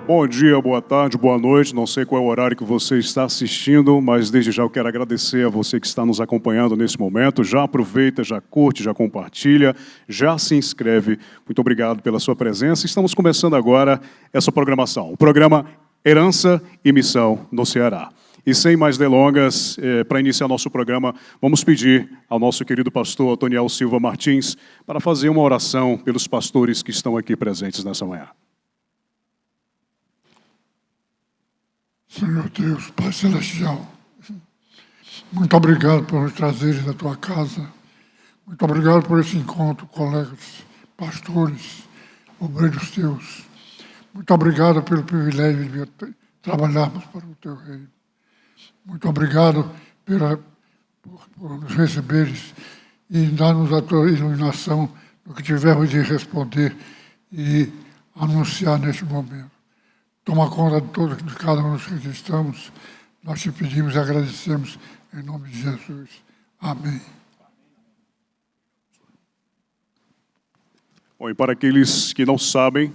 Bom dia, boa tarde, boa noite. Não sei qual é o horário que você está assistindo, mas desde já eu quero agradecer a você que está nos acompanhando nesse momento. Já aproveita, já curte, já compartilha, já se inscreve. Muito obrigado pela sua presença. Estamos começando agora essa programação. O programa Herança e Missão no Ceará. E sem mais delongas, para iniciar nosso programa, vamos pedir ao nosso querido pastor Otoniel Silva Martins para fazer uma oração pelos pastores que estão aqui presentes nessa manhã. Senhor Deus, Pai Celestial, muito obrigado por nos trazeres da tua casa. Muito obrigado por esse encontro, colegas, pastores, obreiros teus. Muito obrigado pelo privilégio de trabalharmos para o teu reino. Muito obrigado por nos receberes e dar-nos a tua iluminação no que tivermos de responder e anunciar neste momento. Toma conta de cada um dos que aqui estamos. Nós te pedimos e agradecemos em nome de Jesus. Amém. Bom, e para aqueles que não sabem,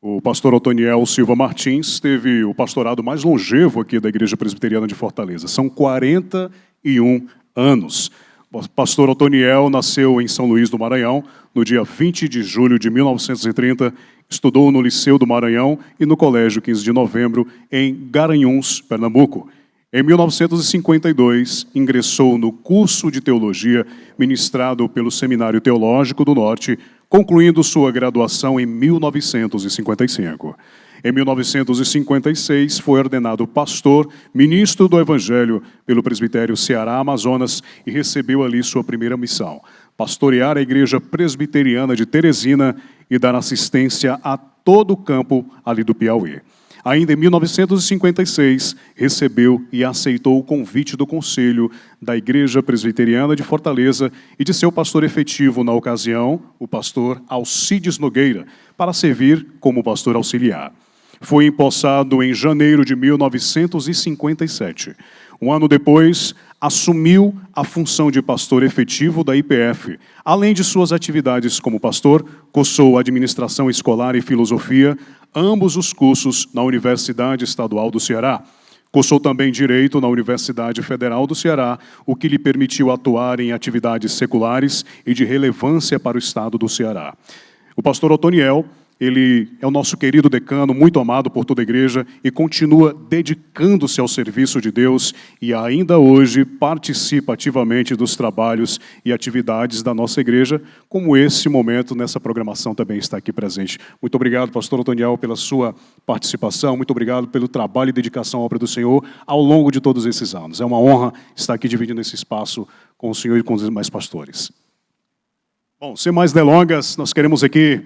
o pastor Otoniel Silva Martins teve o pastorado mais longevo aqui da Igreja Presbiteriana de Fortaleza. São 41 anos. O pastor Otoniel nasceu em São Luís do Maranhão no dia 20 de julho de 1930, estudou no Liceu do Maranhão e no Colégio 15 de Novembro, em Garanhuns, Pernambuco. Em 1952, ingressou no curso de Teologia ministrado pelo Seminário Teológico do Norte, concluindo sua graduação em 1955. Em 1956, foi ordenado pastor, ministro do Evangelho pelo Presbitério Ceará Amazonas e recebeu ali sua primeira missão: pastorear a Igreja Presbiteriana de Teresina e dar assistência a todo o campo ali do Piauí. Ainda em 1956, recebeu e aceitou o convite do Conselho da Igreja Presbiteriana de Fortaleza e de seu pastor efetivo na ocasião, o pastor Alcides Nogueira, para servir como pastor auxiliar. Foi empossado em janeiro de 1957. Um ano depois, assumiu a função de pastor efetivo da IPF. Além de suas atividades como pastor, cursou administração escolar e filosofia, ambos os cursos na Universidade Estadual do Ceará. Cursou também Direito na Universidade Federal do Ceará, o que lhe permitiu atuar em atividades seculares e de relevância para o Estado do Ceará. O pastor Otoniel, ele é o nosso querido decano, muito amado por toda a igreja e continua dedicando-se ao serviço de Deus e ainda hoje participa ativamente dos trabalhos e atividades da nossa igreja, como esse momento nessa programação também está aqui presente. Muito obrigado, pastor Otoniel, pela sua participação, muito obrigado pelo trabalho e dedicação à obra do Senhor ao longo de todos esses anos. É uma honra estar aqui dividindo esse espaço com o Senhor e com os demais pastores. Bom, sem mais delongas, nós queremos aqui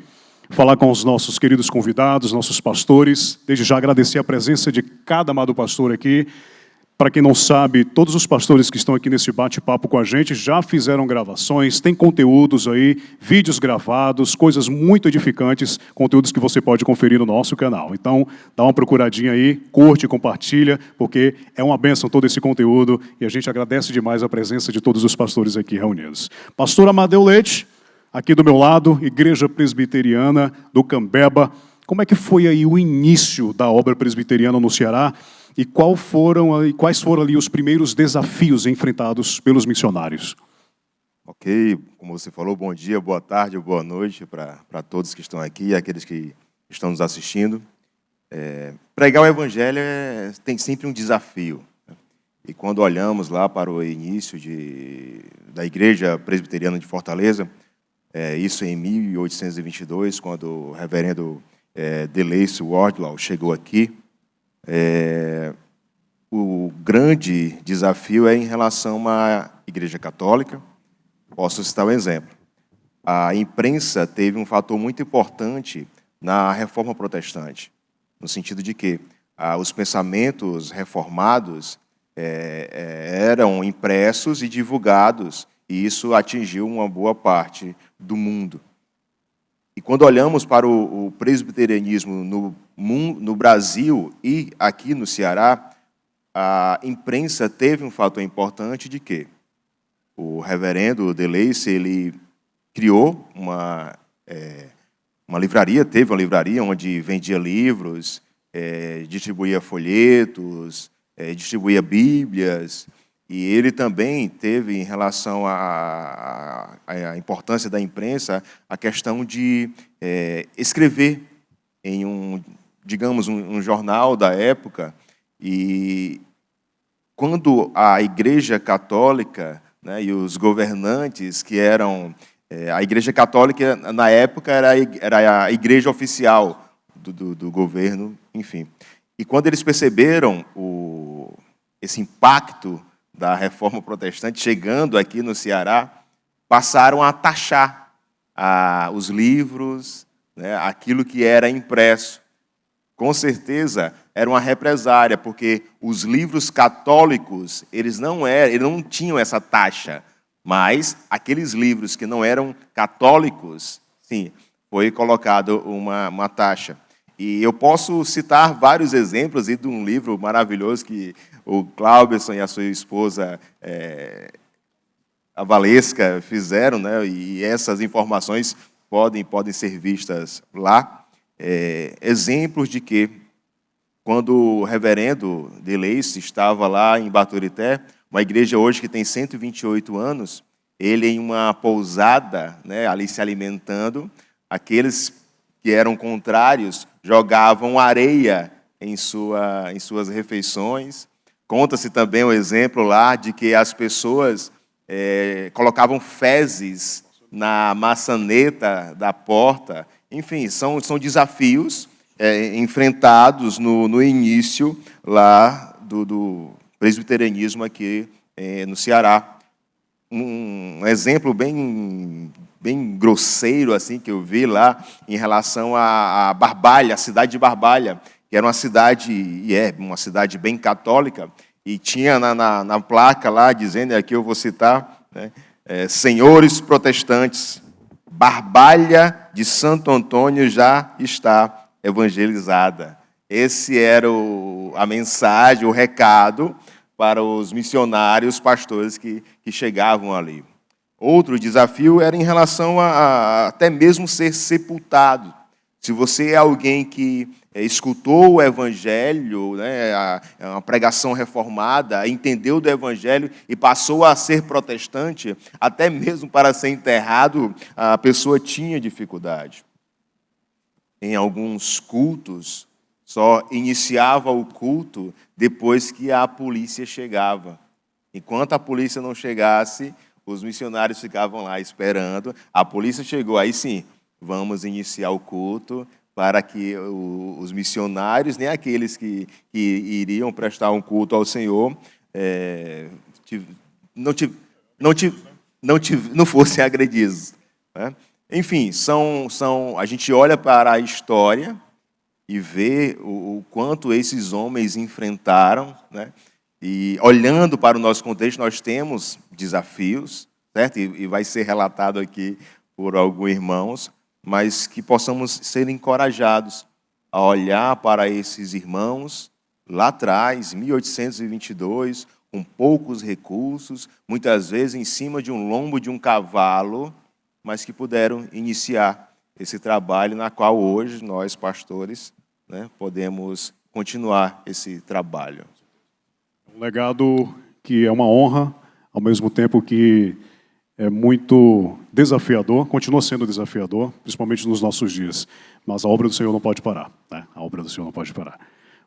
falar com os nossos queridos convidados, nossos pastores. Desde já agradecer a presença de cada amado pastor aqui. Para quem não sabe, todos os pastores que estão aqui nesse bate-papo com a gente já fizeram gravações, tem conteúdos aí, vídeos gravados, coisas muito edificantes, conteúdos que você pode conferir no nosso canal. Então, dá uma procuradinha aí, curte, compartilha, porque é uma bênção todo esse conteúdo e a gente agradece demais a presença de todos os pastores aqui reunidos. Pastor Amadeu Leite, aqui do meu lado, Igreja Presbiteriana do Cambeba. Como é que foi aí o início da obra presbiteriana no Ceará e quais foram ali os primeiros desafios enfrentados pelos missionários? Ok, como você falou, bom dia, boa tarde, boa noite para todos que estão aqui e aqueles que estão nos assistindo. Pregar o Evangelho tem sempre um desafio. E quando olhamos lá para o início da Igreja Presbiteriana de Fortaleza, isso em 1822, quando o reverendo Deleice Wardlaw chegou aqui, o grande desafio é em relação à Igreja Católica. Posso citar um exemplo. A imprensa teve um fator muito importante na Reforma Protestante, no sentido de que os pensamentos reformados eram impressos e divulgados, e isso atingiu uma boa parte do mundo. E quando olhamos para o presbiterianismo no Brasil e aqui no Ceará, a imprensa teve um fator importante de que o reverendo Deleice, ele criou uma livraria, teve uma livraria onde vendia livros, distribuía folhetos, distribuía bíblias, e ele também teve, em relação à importância da imprensa, a questão de escrever em digamos, um jornal da época. E quando a Igreja Católica, né, e os governantes, que eram... a Igreja Católica, na época, era a igreja oficial do governo, enfim. E quando eles perceberam esse impacto da Reforma Protestante chegando aqui no Ceará, passaram a taxar os livros, né, aquilo que era impresso. Com certeza, era uma represária, porque os livros católicos, eles não tinham essa taxa, mas aqueles livros que não eram católicos, sim, foi colocado uma taxa. E eu posso citar vários exemplos de um livro maravilhoso que o Cláudio e a sua esposa, a Valesca, fizeram, né? E essas informações podem ser vistas lá. Exemplos de que, quando o reverendo Deleice estava lá em Baturité, uma igreja hoje que tem 128 anos, ele em uma pousada, né, ali se alimentando, aqueles que eram contrários jogavam areia em suas refeições. Conta-se também o exemplo lá de que as pessoas colocavam fezes na maçaneta da porta. Enfim, são desafios enfrentados no início lá do presbiterianismo aqui no Ceará. Um exemplo bem grosseiro assim que eu vi lá em relação a Barbalha, a cidade de Barbalha, que era uma cidade, uma cidade bem católica, e tinha na placa lá, dizendo, aqui eu vou citar, né, senhores protestantes, Barbalha de Santo Antônio já está evangelizada. Esse era a mensagem, o recado para os missionários, pastores que chegavam ali. Outro desafio era em relação a até mesmo ser sepultado. Se você é alguém que escutou o Evangelho, né, uma pregação reformada, entendeu do Evangelho e passou a ser protestante, até mesmo para ser enterrado, a pessoa tinha dificuldade. Em alguns cultos, só iniciava o culto depois que a polícia chegava. Enquanto a polícia não chegasse, os missionários ficavam lá esperando. A polícia chegou, aí sim, vamos iniciar o culto, para que os missionários, nem aqueles que iriam prestar um culto ao Senhor, não fossem agredidos. Né? Enfim, a gente olha para a história e vê o quanto esses homens enfrentaram, né? E olhando para o nosso contexto, nós temos desafios, certo? E vai ser relatado aqui por alguns irmãos, mas que possamos ser encorajados a olhar para esses irmãos lá atrás, 1822, com poucos recursos, muitas vezes em cima de um lombo de um cavalo, mas que puderam iniciar esse trabalho na qual hoje nós, pastores, né, podemos continuar esse trabalho. Um legado que é uma honra, ao mesmo tempo que é muito desafiador, continua sendo desafiador, principalmente nos nossos dias. Mas a obra do Senhor não pode parar, né? A obra do Senhor não pode parar.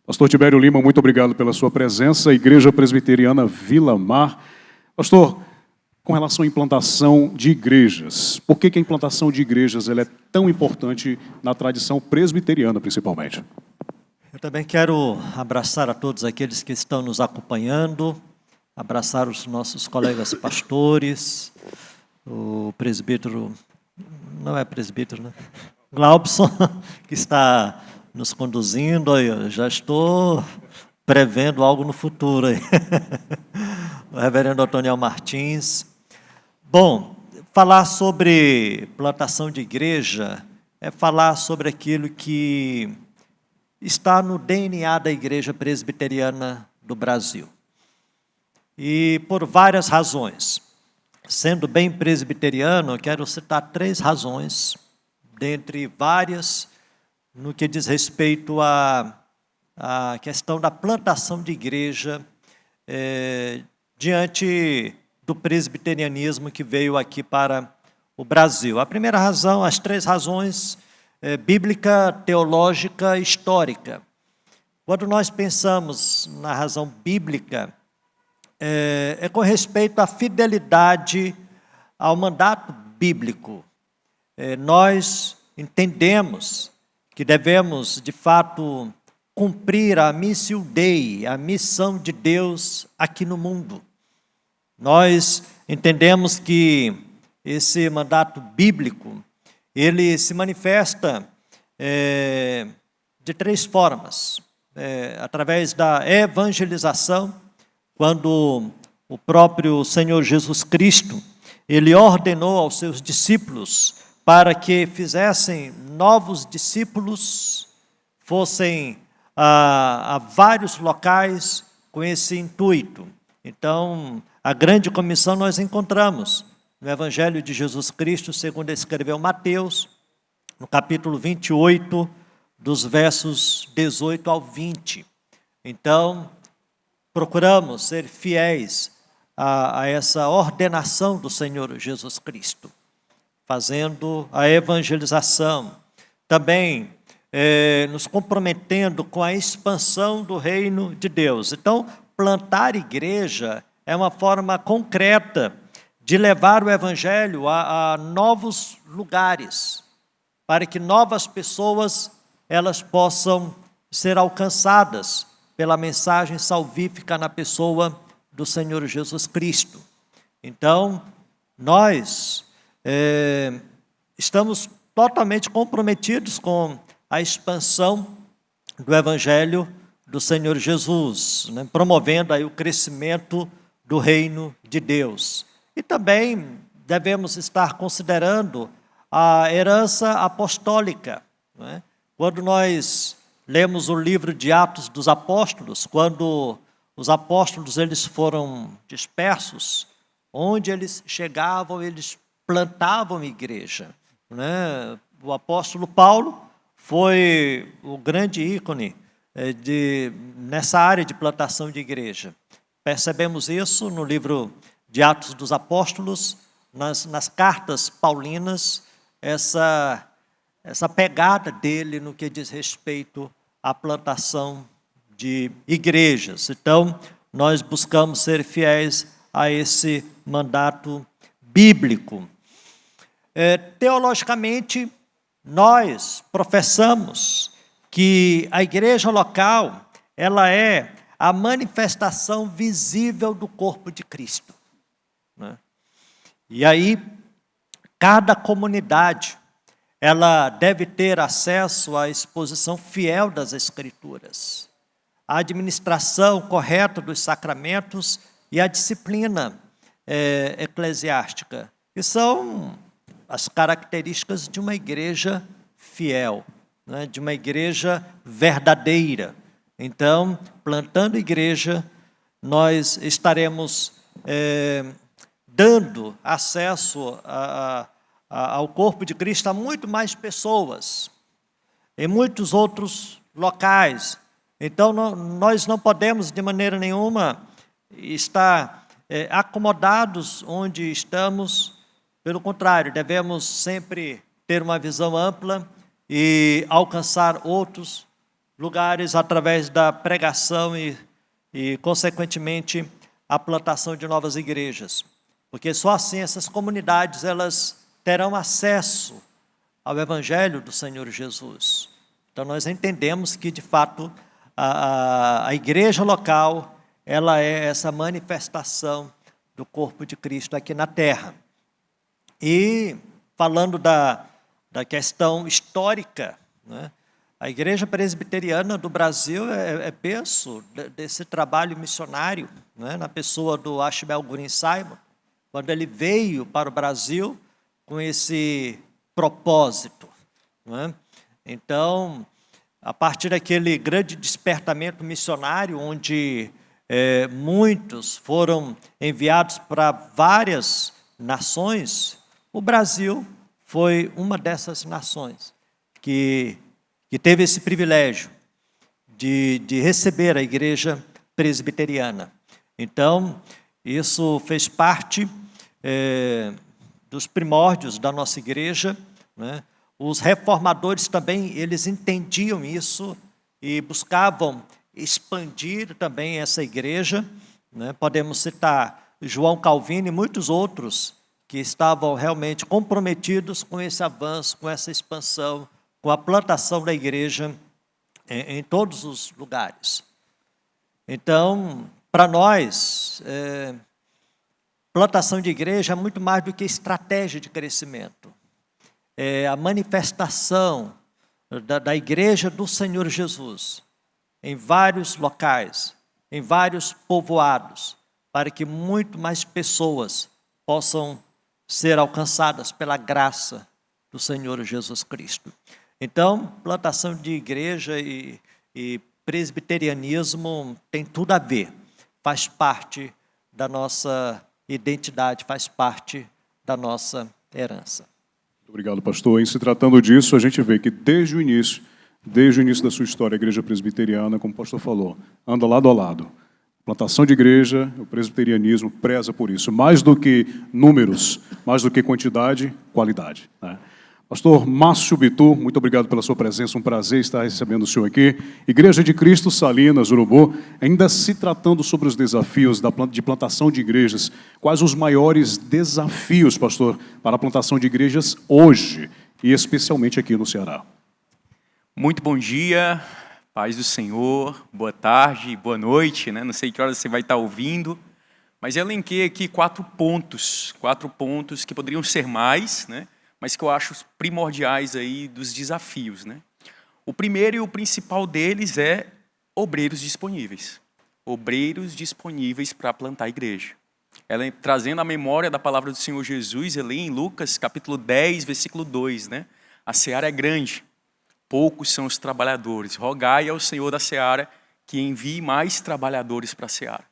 Pastor Tibério Lima, muito obrigado pela sua presença. Igreja Presbiteriana Vila Mar. Pastor, com relação à implantação de igrejas, por que a implantação de igrejas ela é tão importante na tradição presbiteriana, principalmente? Eu também quero abraçar a todos aqueles que estão nos acompanhando, abraçar os nossos colegas pastores, o presbítero, não é presbítero, né? Glaubson, que está nos conduzindo, eu já estou prevendo algo no futuro aí. O reverendo Otoniel Martins. Bom, falar sobre plantação de igreja é falar sobre aquilo que está no DNA da Igreja Presbiteriana do Brasil. E por várias razões. Sendo bem presbiteriano, eu quero citar 3 razões, dentre várias, no que diz respeito a a questão da plantação de igreja diante do presbiterianismo que veio aqui para o Brasil. A primeira razão, as 3 razões, bíblica, teológica e histórica. Quando nós pensamos na razão bíblica, é com respeito à fidelidade ao mandato bíblico. Nós entendemos que devemos, de fato, cumprir a missio Dei, a missão de Deus aqui no mundo. Nós entendemos que esse mandato bíblico, ele se manifesta de 3 formas. Através da evangelização, quando o próprio Senhor Jesus Cristo, ele ordenou aos seus discípulos para que fizessem novos discípulos, fossem a vários locais com esse intuito. Então, a grande comissão nós encontramos no Evangelho de Jesus Cristo, segundo escreveu Mateus, no capítulo 28, dos versos 18 ao 20. Então, procuramos ser fiéis a essa ordenação do Senhor Jesus Cristo, fazendo a evangelização, também nos comprometendo com a expansão do reino de Deus. Então, plantar igreja é uma forma concreta de levar o evangelho a novos lugares, para que novas pessoas elas possam ser alcançadas pela mensagem salvífica na pessoa do Senhor Jesus Cristo. Então, nós estamos totalmente comprometidos com a expansão do Evangelho do Senhor Jesus, né? Promovendo aí o crescimento do reino de Deus. E também devemos estar considerando a herança apostólica, né? Quando nós lemos o livro de Atos dos Apóstolos, quando os apóstolos eles foram dispersos, onde eles chegavam, eles plantavam igreja, né? O apóstolo Paulo foi o grande ícone nessa área de plantação de igreja. Percebemos isso no livro de Atos dos Apóstolos, nas cartas paulinas, essa pegada dele no que diz respeito à plantação de igrejas. Então, nós buscamos ser fiéis a esse mandato bíblico. Teologicamente, nós professamos que a igreja local, ela é a manifestação visível do corpo de Cristo, né? E aí, cada comunidade, ela deve ter acesso à exposição fiel das Escrituras, à administração correta dos sacramentos e à disciplina eclesiástica, que são as características de uma igreja fiel, né, de uma igreja verdadeira. Então, plantando igreja, nós estaremos dando acesso ao corpo de Cristo a muito mais pessoas, em muitos outros locais. Então, nós não podemos, de maneira nenhuma, estar acomodados onde estamos. Pelo contrário, devemos sempre ter uma visão ampla e alcançar outros lugares através da pregação e consequentemente, a plantação de novas igrejas. Porque só assim essas comunidades elas terão acesso ao Evangelho do Senhor Jesus. Então, nós entendemos que, de fato, a igreja local, ela é essa manifestação do corpo de Cristo aqui na terra. E, falando da questão histórica, né, a Igreja Presbiteriana do Brasil é berço desse trabalho missionário, né, na pessoa do Ashbel Green Simon, quando ele veio para o Brasil com esse propósito, né? Então, a partir daquele grande despertamento missionário, onde muitos foram enviados para várias nações, o Brasil foi uma dessas nações que teve esse privilégio de receber a igreja presbiteriana. Então, isso fez parte dos primórdios da nossa igreja, né? Os reformadores também, eles entendiam isso e buscavam expandir também essa igreja, né? Podemos citar João Calvino e muitos outros que estavam realmente comprometidos com esse avanço, com essa expansão, com a plantação da igreja em todos os lugares. Então, para nós, plantação de igreja é muito mais do que estratégia de crescimento. É a manifestação da igreja do Senhor Jesus em vários locais, em vários povoados, para que muito mais pessoas possam ser alcançadas pela graça do Senhor Jesus Cristo. Então, plantação de igreja e presbiterianismo tem tudo a ver, faz parte da nossa identidade, faz parte da nossa herança. Muito obrigado, pastor. Em se tratando disso, a gente vê que desde o início da sua história, a igreja presbiteriana, como o pastor falou, anda lado a lado. Plantação de igreja, o presbiterianismo preza por isso, mais do que números, mais do que quantidade, qualidade, né? Pastor Márcio Bitu, muito obrigado pela sua presença, um prazer estar recebendo o senhor aqui. Igreja de Cristo, Salinas, Urubu, ainda se tratando sobre os desafios de plantação de igrejas, quais os maiores desafios, pastor, para a plantação de igrejas hoje, e especialmente aqui no Ceará? Muito bom dia, paz do Senhor, boa tarde, boa noite, né? Não sei que horas você vai estar ouvindo, mas eu elenquei aqui 4 pontos que poderiam ser mais, né? Mas que eu acho primordiais aí dos desafios, né? O primeiro e o principal deles é obreiros disponíveis. Obreiros disponíveis para plantar a igreja. Ela trazendo a memória da palavra do Senhor Jesus, ali em Lucas, capítulo 10, versículo 2, né? A seara é grande, poucos são os trabalhadores. Rogai ao Senhor da seara que envie mais trabalhadores para a seara.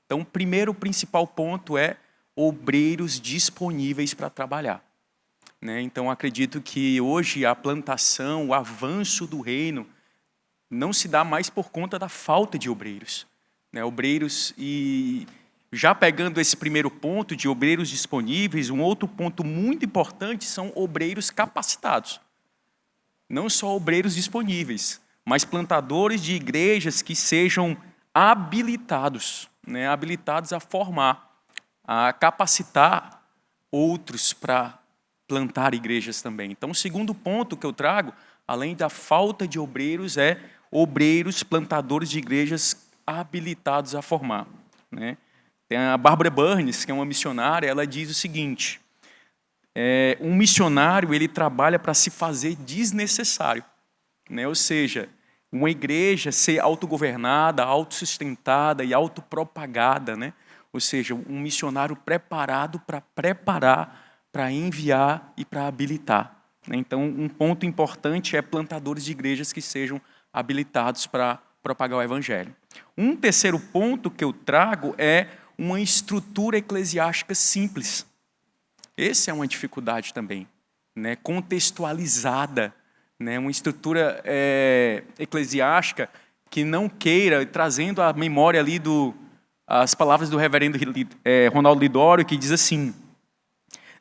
Então, o primeiro principal ponto é obreiros disponíveis para trabalhar. Então, acredito que hoje a plantação, o avanço do reino, não se dá mais por conta da falta de obreiros. Obreiros, e já pegando esse primeiro ponto de obreiros disponíveis, um outro ponto muito importante são obreiros capacitados. Não só obreiros disponíveis, mas plantadores de igrejas que sejam habilitados, habilitados a formar, a capacitar outros para plantar igrejas também. Então, o segundo ponto que eu trago, além da falta de obreiros, é obreiros, plantadores de igrejas habilitados a formar, né? Tem a Barbara Burns, que é uma missionária, ela diz o seguinte: um missionário, ele trabalha para se fazer desnecessário, né? Ou seja, uma igreja ser autogovernada, autossustentada e autopropagada, né? Ou seja, um missionário preparado para preparar, para enviar e para habilitar. Então, um ponto importante é plantadores de igrejas que sejam habilitados para propagar o evangelho. Um terceiro ponto que eu trago é uma estrutura eclesiástica simples. Essa é uma dificuldade também, né? Contextualizada, né? Uma estrutura eclesiástica que não queira, trazendo à memória ali as palavras do reverendo Ronaldo Lidório, que diz assim: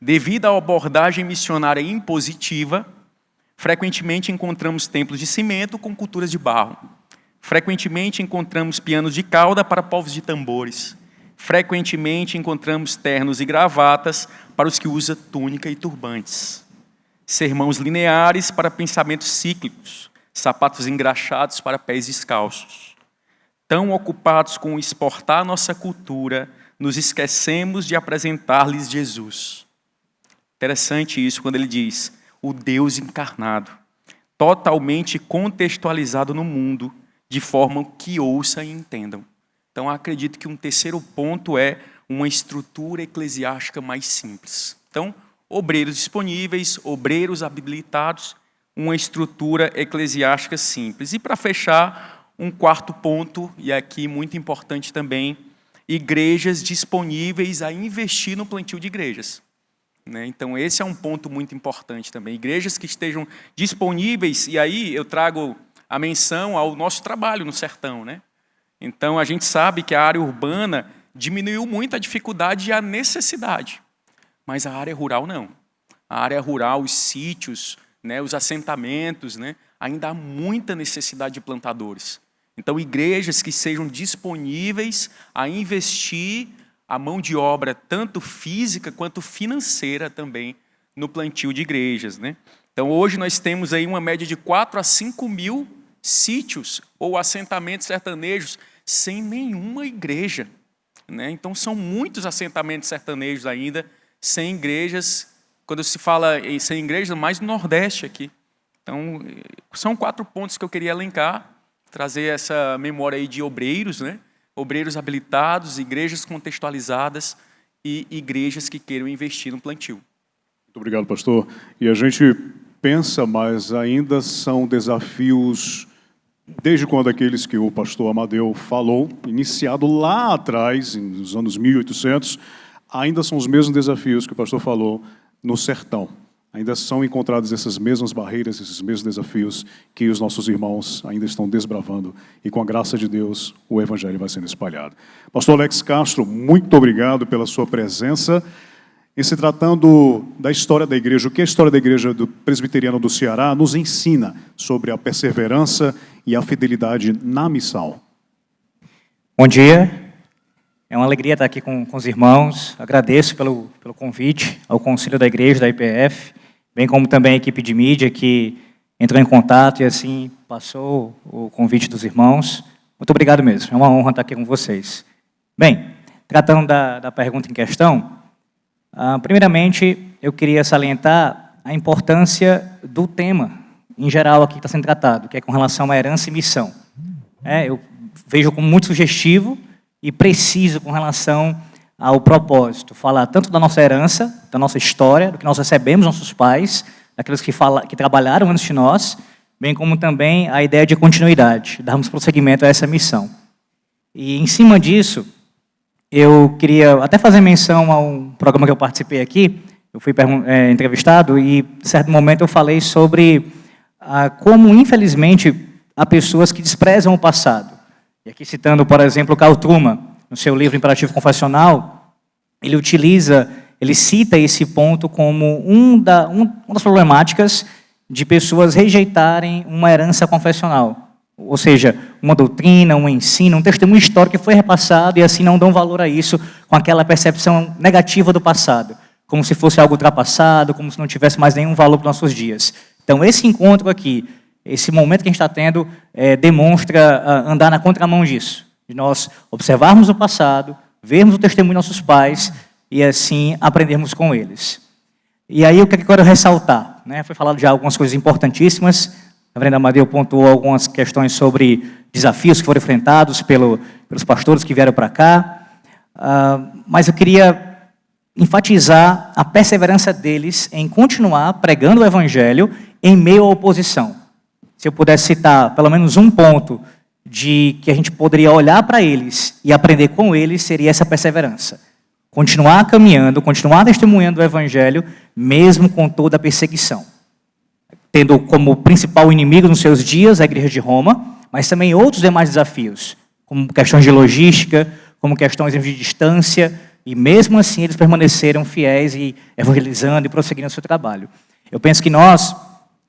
devido à abordagem missionária impositiva, frequentemente encontramos templos de cimento com culturas de barro. Frequentemente encontramos pianos de cauda para povos de tambores. Frequentemente encontramos ternos e gravatas para os que usam túnica e turbantes. Sermãos lineares para pensamentos cíclicos. Sapatos engraxados para pés descalços. Tão ocupados com exportar nossa cultura, nos esquecemos de apresentar-lhes Jesus. Interessante isso quando ele diz, o Deus encarnado, totalmente contextualizado no mundo, de forma que ouçam e entendam. Então, acredito que um terceiro ponto é uma estrutura eclesiástica mais simples. Então, obreiros disponíveis, obreiros habilitados, uma estrutura eclesiástica simples. E para fechar, um quarto ponto, e aqui muito importante também, igrejas disponíveis a investir no plantio de igrejas. Então, esse é um ponto muito importante também. Igrejas que estejam disponíveis, e aí eu trago a menção ao nosso trabalho no sertão, né? Então, a gente sabe que a área urbana diminuiu muito a dificuldade e a necessidade, mas a área rural não. A área rural, os sítios, né, os assentamentos, né, ainda há muita necessidade de plantadores. Então, igrejas que sejam disponíveis a investir a mão de obra, tanto física quanto financeira também, no plantio de igrejas, né? Então, hoje nós temos aí uma média de 4 a 5 mil sítios ou assentamentos sertanejos sem nenhuma igreja, né? Então, são muitos assentamentos sertanejos ainda sem igrejas. Quando se fala em sem igrejas, mais no Nordeste aqui. Então, são 4 pontos que eu queria elencar, trazer essa memória aí de obreiros, né? Obreiros habilitados, igrejas contextualizadas e igrejas que queiram investir no plantio. Muito obrigado, pastor. E a gente pensa, mas ainda são desafios, desde quando aqueles que o pastor Amadeu falou, iniciado lá atrás, nos anos 1800, ainda são os mesmos desafios que o pastor falou no sertão. Ainda são encontradas essas mesmas barreiras, esses mesmos desafios que os nossos irmãos ainda estão desbravando. E com a graça de Deus, o evangelho vai sendo espalhado. Pastor Alex Castro, muito obrigado pela sua presença. Em se tratando da história da igreja, o que a história da igreja do Presbiteriano do Ceará nos ensina sobre a perseverança e a fidelidade na missão? Bom dia. É uma alegria estar aqui com os irmãos. Agradeço pelo convite ao Conselho da Igreja, da IPF, bem como também a equipe de mídia que entrou em contato e assim passou o convite dos irmãos. Muito obrigado mesmo. É uma honra estar aqui com vocês. Bem, tratando da pergunta em questão, primeiramente eu queria salientar a importância do tema em geral aqui que está sendo tratado, que é com relação à herança e missão. Eu vejo como muito sugestivo e preciso com relação ao propósito. Falar tanto da nossa herança, da nossa história, do que nós recebemos dos nossos pais, daqueles que trabalharam antes de nós, bem como também a ideia de continuidade, darmos prosseguimento a essa missão. E, em cima disso, eu queria até fazer menção a um programa que eu participei aqui. Eu fui entrevistado e, em certo momento, eu falei sobre como, infelizmente, há pessoas que desprezam o passado. E aqui citando, por exemplo, Carl Truman, no seu livro Imperativo Confessional, ele cita esse ponto como uma das problemáticas de pessoas rejeitarem uma herança confessional. Ou seja, uma doutrina, um ensino, um testemunho histórico que foi repassado e assim não dão valor a isso com aquela percepção negativa do passado, como se fosse algo ultrapassado, como se não tivesse mais nenhum valor para os nossos dias. Então, esse encontro aqui, esse momento que a gente está tendo, demonstra andar na contramão disso, de nós observarmos o passado, vermos o testemunho dos nossos pais e assim aprendermos com eles. E aí o que eu quero ressaltar? Foi falado já algumas coisas importantíssimas, a reverenda Amadeu pontuou algumas questões sobre desafios que foram enfrentados pelos pastores que vieram para cá, mas eu queria enfatizar a perseverança deles em continuar pregando o evangelho em meio à oposição. Se eu pudesse citar pelo menos um ponto de que a gente poderia olhar para eles e aprender com eles, seria essa perseverança. Continuar caminhando, continuar testemunhando o evangelho, mesmo com toda a perseguição. Tendo como principal inimigo nos seus dias a igreja de Roma, mas também outros demais desafios, como questões de logística, como questões de distância, e mesmo assim eles permaneceram fiéis e evangelizando e prosseguindo o seu trabalho. Eu penso que nós,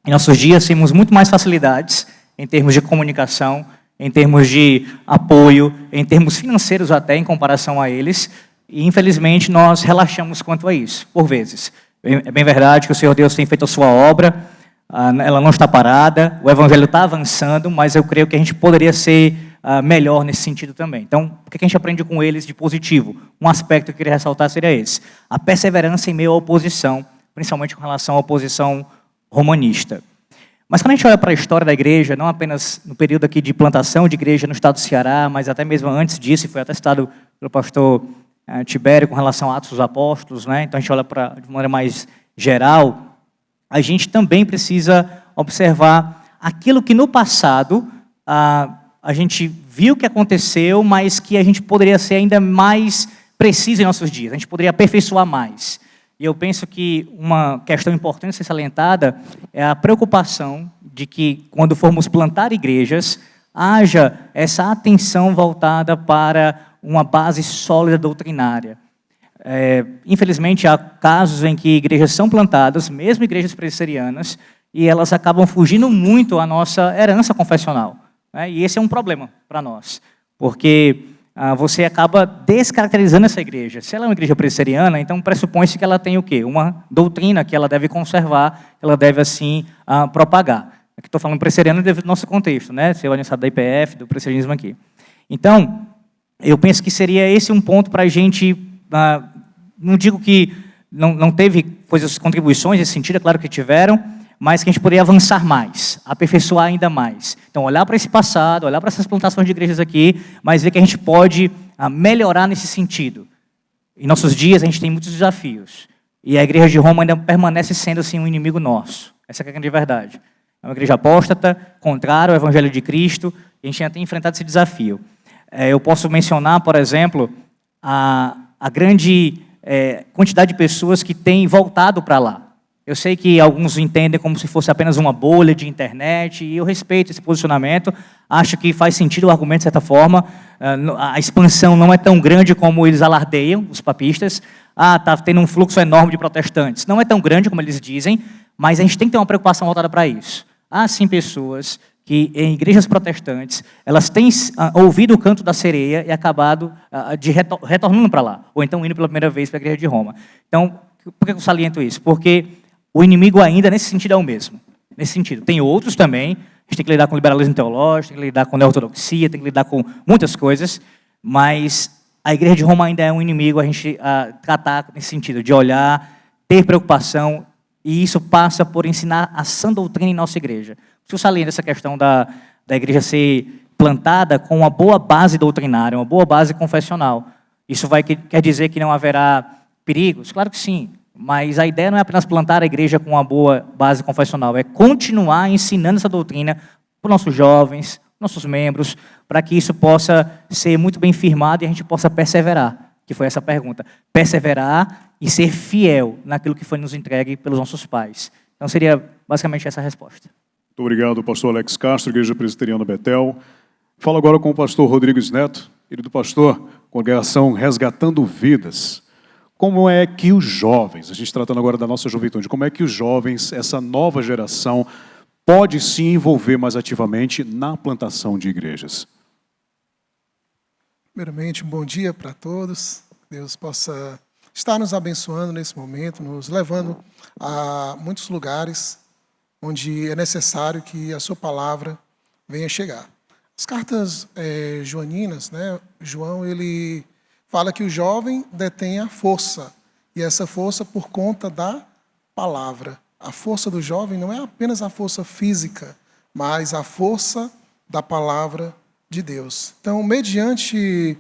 em nossos dias, temos muito mais facilidades em termos de comunicação, em termos de apoio, em termos financeiros até, em comparação a eles, e infelizmente nós relaxamos quanto a isso, por vezes. É bem verdade que o Senhor Deus tem feito a sua obra, ela não está parada, o evangelho está avançando, mas eu creio que a gente poderia ser melhor nesse sentido também. Então, o que a gente aprende com eles de positivo? Um aspecto que eu queria ressaltar seria esse: a perseverança em meio à oposição, principalmente com relação à oposição romanista. Mas quando a gente olha para a história da igreja, não apenas no período aqui de plantação de igreja no estado do Ceará, mas até mesmo antes disso, e foi até citado pelo pastor Tibério com relação a Atos dos Apóstolos, então a gente olha de maneira mais geral, a gente também precisa observar aquilo que no passado a gente viu que aconteceu, mas que a gente poderia ser ainda mais preciso em nossos dias, a gente poderia aperfeiçoar mais. E eu penso que uma questão importante a ser salientada é a preocupação de que, quando formos plantar igrejas, haja essa atenção voltada para uma base sólida doutrinária. Infelizmente, há casos em que igrejas são plantadas, mesmo igrejas presbiterianas, e elas acabam fugindo muito à nossa herança confessional, né? E esse é um problema para nós, porque você acaba descaracterizando essa igreja. Se ela é uma igreja presbiteriana, então pressupõe-se que ela tem o quê? Uma doutrina que ela deve conservar, ela deve, assim, propagar. Aqui estou falando presbiteriano devido ao nosso contexto, né? Ser organizado da IPF, do presbiterianismo aqui. Então, eu penso que seria esse um ponto para a gente... não digo que não teve contribuições nesse sentido, é claro que tiveram, mas que a gente poderia avançar mais, aperfeiçoar ainda mais. Então, olhar para esse passado, olhar para essas plantações de igrejas aqui, mas ver que a gente pode melhorar nesse sentido. Em nossos dias, a gente tem muitos desafios. E a igreja de Roma ainda permanece sendo, assim, um inimigo nosso. Essa é a grande verdade. É uma igreja apóstata, contrária ao Evangelho de Cristo, e a gente ainda tem enfrentado esse desafio. Eu posso mencionar, por exemplo, a grande quantidade de pessoas que têm voltado para lá. Eu sei que alguns entendem como se fosse apenas uma bolha de internet, e eu respeito esse posicionamento, acho que faz sentido o argumento de certa forma, a expansão não é tão grande como eles alardeiam, os papistas, está tendo um fluxo enorme de protestantes. Não é tão grande como eles dizem, mas a gente tem que ter uma preocupação voltada para isso. Há sim pessoas que em igrejas protestantes, elas têm ouvido o canto da sereia e acabado retornando para lá, ou então indo pela primeira vez para a igreja de Roma. Então, por que eu saliento isso? Porque o inimigo ainda, nesse sentido, é o mesmo. Nesse sentido. Tem outros também, a gente tem que lidar com liberalismo teológico, tem que lidar com neortodoxia, tem que lidar com muitas coisas, mas a igreja de Roma ainda é um inimigo a gente tratar nesse sentido, de olhar, ter preocupação, e isso passa por ensinar a sã doutrina em nossa igreja. Se eu saliento essa questão da igreja ser plantada com uma boa base doutrinária, uma boa base confessional, isso quer dizer que não haverá perigos? Claro que sim, mas a ideia não é apenas plantar a igreja com uma boa base confessional, é continuar ensinando essa doutrina para os nossos jovens, nossos membros, para que isso possa ser muito bem firmado e a gente possa perseverar, que foi essa pergunta. Perseverar e ser fiel naquilo que foi nos entregue pelos nossos pais. Então seria basicamente essa a resposta. Muito obrigado, pastor Alex Castro, Igreja Presbiteriana Betel. Falo agora com o pastor Rodrigues Neto, querido pastor, congregação Resgatando Vidas. Como é que os jovens, a gente tratando agora da nossa juventude, como é que os jovens, essa nova geração, pode se envolver mais ativamente na plantação de igrejas? Primeiramente, um bom dia para todos. Deus possa estar nos abençoando nesse momento, nos levando a muitos lugares onde é necessário que a sua palavra venha chegar. As cartas joaninas, né, João, ele fala que o jovem detém a força, e essa força por conta da palavra. A força do jovem não é apenas a força física, mas a força da palavra de Deus. Então, mediante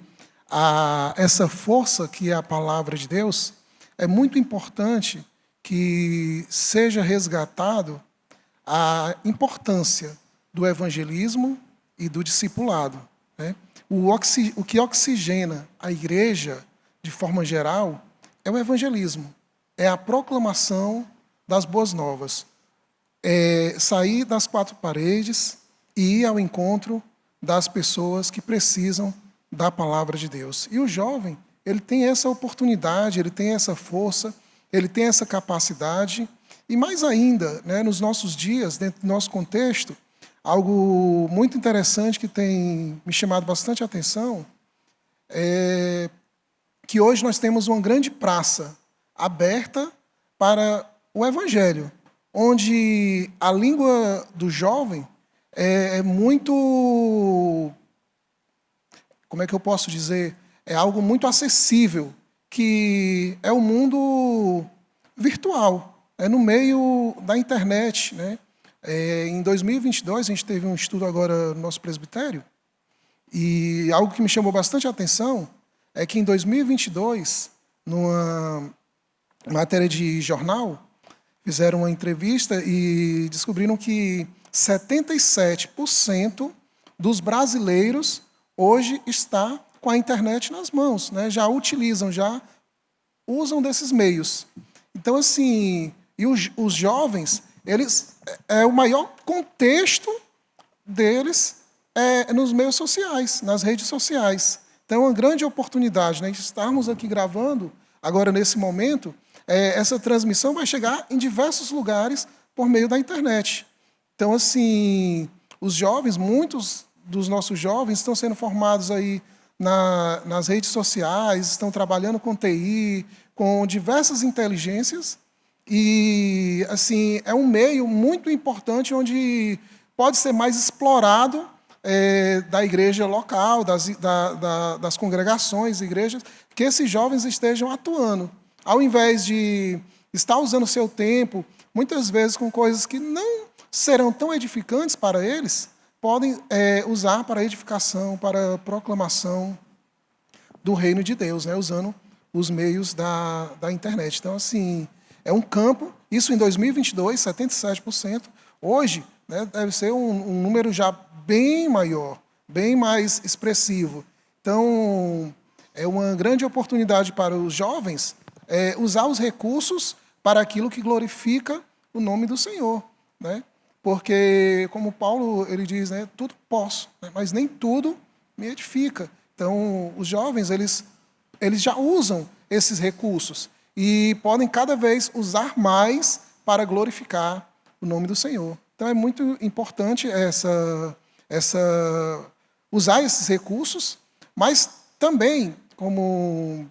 essa força que é a palavra de Deus, é muito importante que seja resgatado a importância do evangelismo e do discipulado, né? O que oxigena a igreja, de forma geral, é o evangelismo, é a proclamação das boas novas, é sair das quatro paredes e ir ao encontro das pessoas que precisam da palavra de Deus. E o jovem, ele tem essa oportunidade, ele tem essa força, ele tem essa capacidade. E mais ainda, né, nos nossos dias, dentro do nosso contexto, algo muito interessante que tem me chamado bastante atenção é que hoje nós temos uma grande praça aberta para o Evangelho, onde a língua do jovem é muito, como é que eu posso dizer, é algo muito acessível, que é o mundo virtual. É no meio da internet, né? Em 2022, a gente teve um estudo agora no nosso presbitério, e algo que me chamou bastante a atenção é que em 2022, numa matéria de jornal, fizeram uma entrevista e descobriram que 77% dos brasileiros hoje está com a internet nas mãos, né? Já utilizam, já usam desses meios. Então, assim, e os jovens, o maior contexto deles nos meios sociais, nas redes sociais. Então, é uma grande oportunidade, né? Estarmos aqui gravando, agora nesse momento, essa transmissão vai chegar em diversos lugares por meio da internet. Então, assim, os jovens, muitos dos nossos jovens estão sendo formados aí nas redes sociais, estão trabalhando com TI, com diversas inteligências, e, assim, é um meio muito importante onde pode ser mais explorado da igreja local, das congregações, igrejas, que esses jovens estejam atuando. Ao invés de estar usando o seu tempo, muitas vezes com coisas que não serão tão edificantes para eles, podem usar para edificação, para proclamação do reino de Deus, né? Usando os meios da internet. Então, assim, é um campo, isso em 2022, 77%. Hoje, né, deve ser um número já bem maior, bem mais expressivo. Então, é uma grande oportunidade para os jovens usar os recursos para aquilo que glorifica o nome do Senhor, né? Porque, como Paulo ele diz, né, tudo posso, né, mas nem tudo me edifica. Então, os jovens eles já usam esses recursos e podem cada vez usar mais para glorificar o nome do Senhor. Então, é muito importante usar esses recursos, mas também, como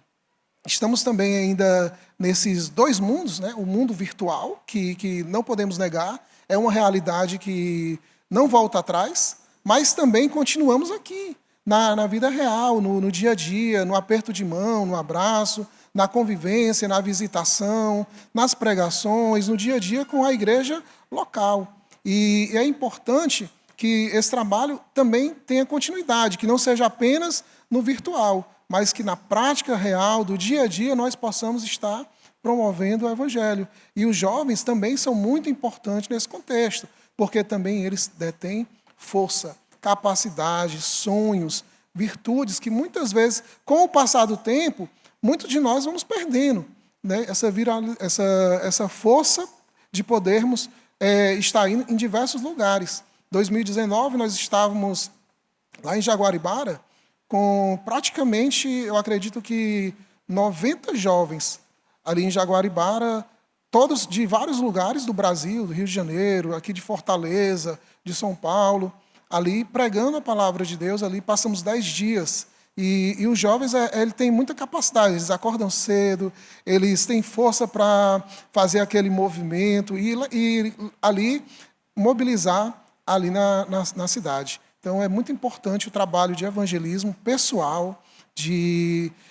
estamos também ainda nesses dois mundos, né? O mundo virtual, que não podemos negar, é uma realidade que não volta atrás, mas também continuamos aqui, na vida real, no dia a dia, no aperto de mão, no abraço, na convivência, na visitação, nas pregações, no dia a dia com a igreja local. E é importante que esse trabalho também tenha continuidade, que não seja apenas no virtual, mas que na prática real, do dia a dia, nós possamos estar promovendo o Evangelho. E os jovens também são muito importantes nesse contexto, porque também eles detêm força, capacidade, sonhos, virtudes que muitas vezes, com o passar do tempo, muitos de nós vamos perdendo, né? Essa força de podermos estar em diversos lugares. 2019, nós estávamos lá em Jaguaribara, com praticamente, eu acredito que 90 jovens ali em Jaguaribara, todos de vários lugares do Brasil, do Rio de Janeiro, aqui de Fortaleza, de São Paulo, ali pregando a palavra de Deus, ali passamos 10 dias. E os jovens eles têm muita capacidade, eles acordam cedo, eles têm força para fazer aquele movimento e ali mobilizar ali na cidade. Então, é muito importante o trabalho de evangelismo pessoal.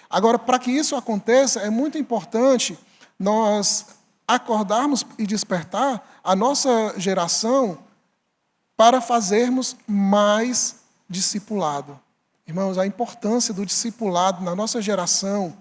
Agora, para que isso aconteça, é muito importante nós acordarmos e despertar a nossa geração para fazermos mais discipulado. Irmãos, a importância do discipulado na nossa geração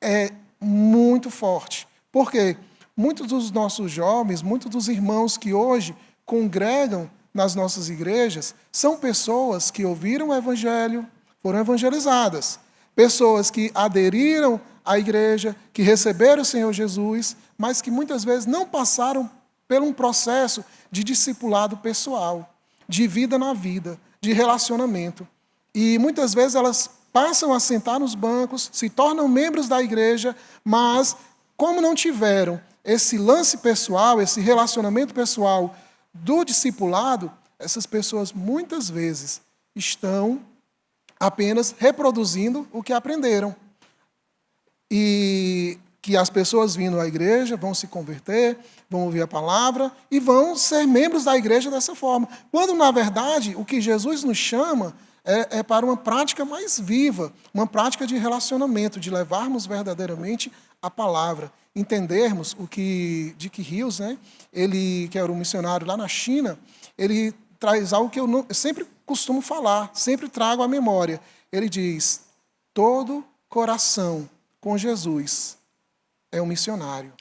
é muito forte. Por quê? Muitos dos nossos jovens, muitos dos irmãos que hoje congregam nas nossas igrejas, são pessoas que ouviram o Evangelho, foram evangelizadas. Pessoas que aderiram à igreja, que receberam o Senhor Jesus, mas que muitas vezes não passaram por um processo de discipulado pessoal, de vida na vida, de relacionamento. E muitas vezes elas passam a sentar nos bancos, se tornam membros da igreja, mas como não tiveram esse lance pessoal, esse relacionamento pessoal do discipulado, essas pessoas muitas vezes estão apenas reproduzindo o que aprenderam. E que as pessoas vindo à igreja vão se converter, vão ouvir a palavra e vão ser membros da igreja dessa forma. Quando, na verdade, o que Jesus nos chama é para uma prática mais viva, uma prática de relacionamento, de levarmos verdadeiramente a palavra. Entendermos o que Dick Hills, né, ele, que era um missionário lá na China, ele traz algo que eu sempre costumo falar, sempre trago à memória. Ele diz, todo coração com Jesus é um missionário.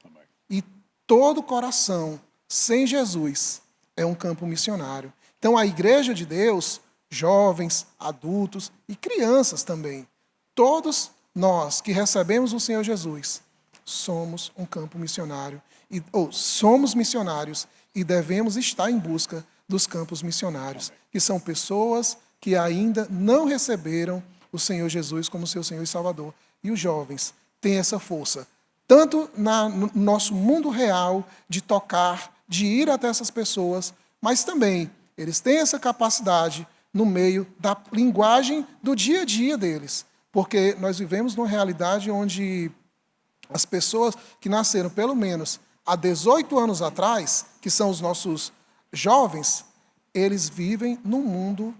E todo coração sem Jesus é um campo missionário. Então, a igreja de Deus, jovens, adultos e crianças também, todos nós que recebemos o Senhor Jesus, somos um campo missionário, ou somos missionários e devemos estar em busca dos campos missionários, que são pessoas que ainda não receberam o Senhor Jesus como seu Senhor e Salvador. E os jovens têm essa força, tanto no nosso mundo real, de tocar, de ir até essas pessoas, mas também eles têm essa capacidade no meio da linguagem do dia a dia deles. Porque nós vivemos numa realidade onde as pessoas que nasceram pelo menos há 18 anos atrás, que são os nossos jovens, eles vivem no mundo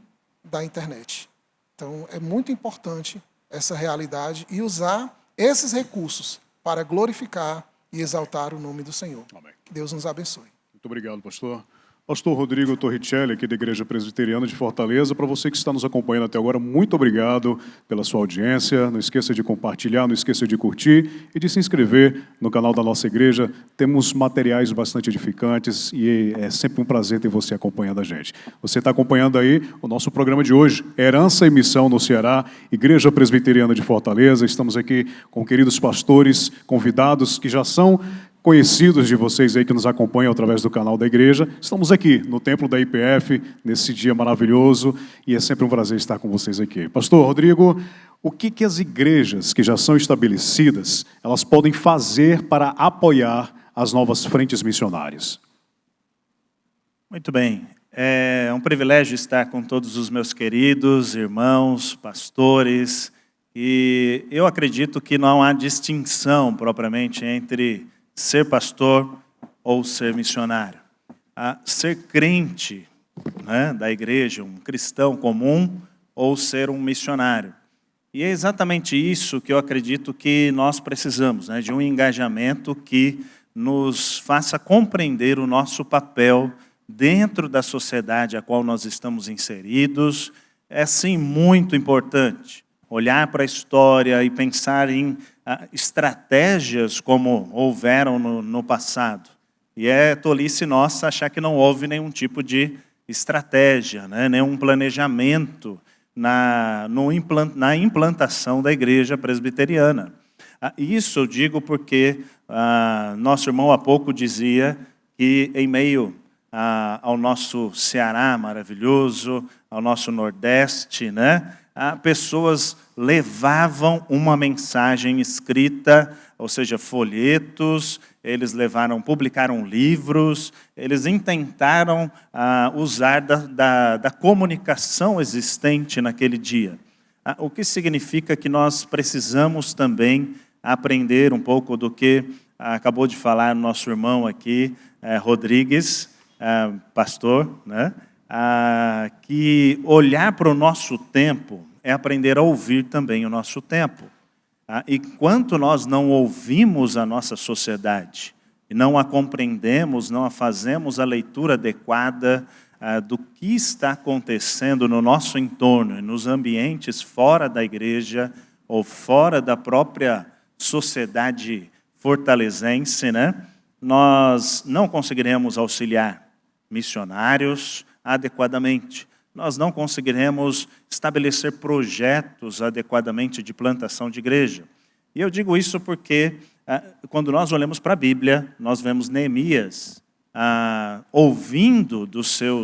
da internet. Então, é muito importante essa realidade e usar esses recursos para glorificar e exaltar o nome do Senhor. Amém. Que Deus nos abençoe. Muito obrigado, pastor. Pastor Rodrigo Torricelli, aqui da Igreja Presbiteriana de Fortaleza. Para você que está nos acompanhando até agora, muito obrigado pela sua audiência. Não esqueça de compartilhar, não esqueça de curtir e de se inscrever no canal da nossa igreja. Temos materiais bastante edificantes e é sempre um prazer ter você acompanhando a gente. Você está acompanhando aí o nosso programa de hoje, Herança e Missão no Ceará, Igreja Presbiteriana de Fortaleza. Estamos aqui com queridos pastores, convidados que já são conhecidos de vocês aí que nos acompanham através do canal da igreja. Estamos aqui no templo da IPF, nesse dia maravilhoso, e é sempre um prazer estar com vocês aqui. Pastor Rodrigo, o que as igrejas que já são estabelecidas, elas podem fazer para apoiar as novas frentes missionárias? Muito bem. É um privilégio estar com todos os meus queridos irmãos, pastores, e eu acredito que não há distinção propriamente entre ser pastor ou ser missionário. Ser crente, né, da igreja, um cristão comum, ou ser um missionário. E é exatamente isso que eu acredito que nós precisamos, né, de um engajamento que nos faça compreender o nosso papel dentro da sociedade a qual nós estamos inseridos. É, sim, muito importante olhar para a história e pensar em estratégias como houveram no passado. E é tolice nossa achar que não houve nenhum tipo de estratégia, né? Nenhum planejamento na implantação da igreja presbiteriana. Isso eu digo porque nosso irmão há pouco dizia que em meio ao nosso Ceará maravilhoso, ao nosso Nordeste, né? Pessoas levavam uma mensagem escrita, ou seja, folhetos, eles publicaram livros, eles intentaram usar da comunicação existente naquele dia. O que significa que nós precisamos também aprender um pouco do que acabou de falar nosso irmão aqui, Rodrigues, pastor, né? Que olhar para o nosso tempo é aprender a ouvir também o nosso tempo. Enquanto nós não ouvimos a nossa sociedade, e não a compreendemos, não a fazemos a leitura adequada do que está acontecendo no nosso entorno, nos ambientes fora da igreja ou fora da própria sociedade fortalezense, né? Nós não conseguiremos auxiliar missionários adequadamente. Nós não conseguiremos estabelecer projetos adequadamente de plantação de igreja. E eu digo isso porque, quando nós olhamos para a Bíblia, nós vemos Neemias ouvindo do seu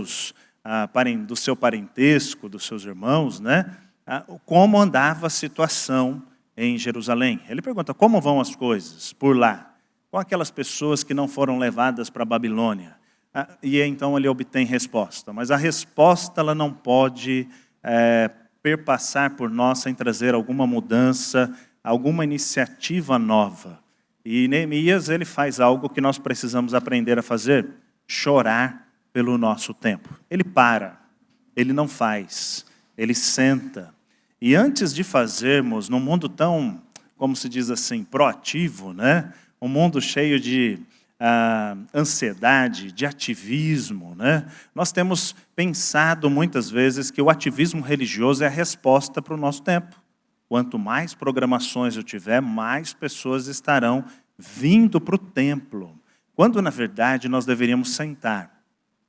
parentesco, dos seus irmãos, né, como andava a situação em Jerusalém. Ele pergunta, como vão as coisas por lá? Com aquelas pessoas que não foram levadas para a Babilônia? E então ele obtém resposta. Mas a resposta ela não pode perpassar por nós sem trazer alguma mudança, alguma iniciativa nova. E Neemias ele faz algo que nós precisamos aprender a fazer: chorar pelo nosso tempo. Ele para, ele não faz, ele senta. E antes de fazermos, num mundo tão, como se diz assim, proativo, né? Um mundo cheio de ansiedade, de ativismo, né? Nós temos pensado muitas vezes que o ativismo religioso é a resposta para o nosso tempo. Quanto mais programações eu tiver, mais pessoas estarão vindo para o templo. Quando, na verdade, nós deveríamos sentar,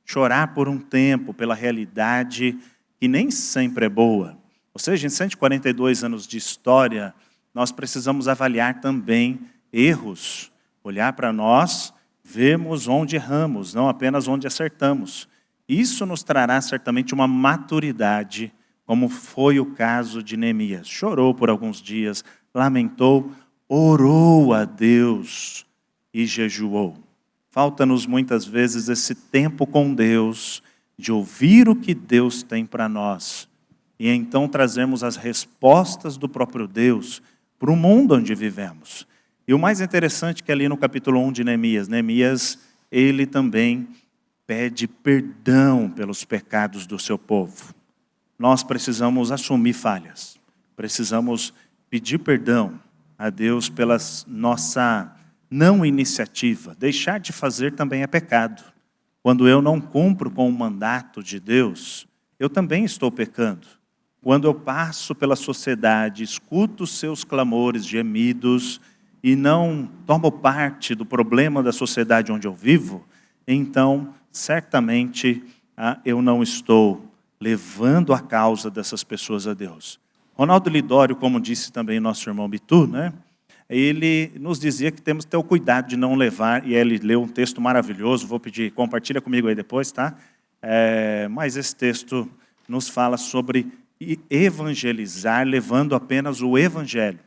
chorar por um tempo pela realidade que nem sempre é boa. Ou seja, em 142 anos de história, nós precisamos avaliar também erros, olhar para nós, vermos onde erramos, não apenas onde acertamos. Isso nos trará certamente uma maturidade, como foi o caso de Neemias. Chorou por alguns dias, lamentou, orou a Deus e jejuou. Falta-nos muitas vezes esse tempo com Deus, de ouvir o que Deus tem para nós, e então trazermos as respostas do próprio Deus para o mundo onde vivemos. E o mais interessante é que ali no capítulo 1 de Neemias, ele também pede perdão pelos pecados do seu povo. Nós precisamos assumir falhas, precisamos pedir perdão a Deus pela nossa não iniciativa. Deixar de fazer também é pecado. Quando eu não cumpro com o mandato de Deus, eu também estou pecando. Quando eu passo pela sociedade, escuto os seus clamores, gemidos, e não tomo parte do problema da sociedade onde eu vivo, então, certamente, eu não estou levando a causa dessas pessoas a Deus. Ronaldo Lidório, como disse também nosso irmão Bitu, né? Ele nos dizia que temos que ter o cuidado de não levar, e ele leu um texto maravilhoso, vou pedir, compartilha comigo aí depois, tá? Mas esse texto nos fala sobre evangelizar, levando apenas o evangelho.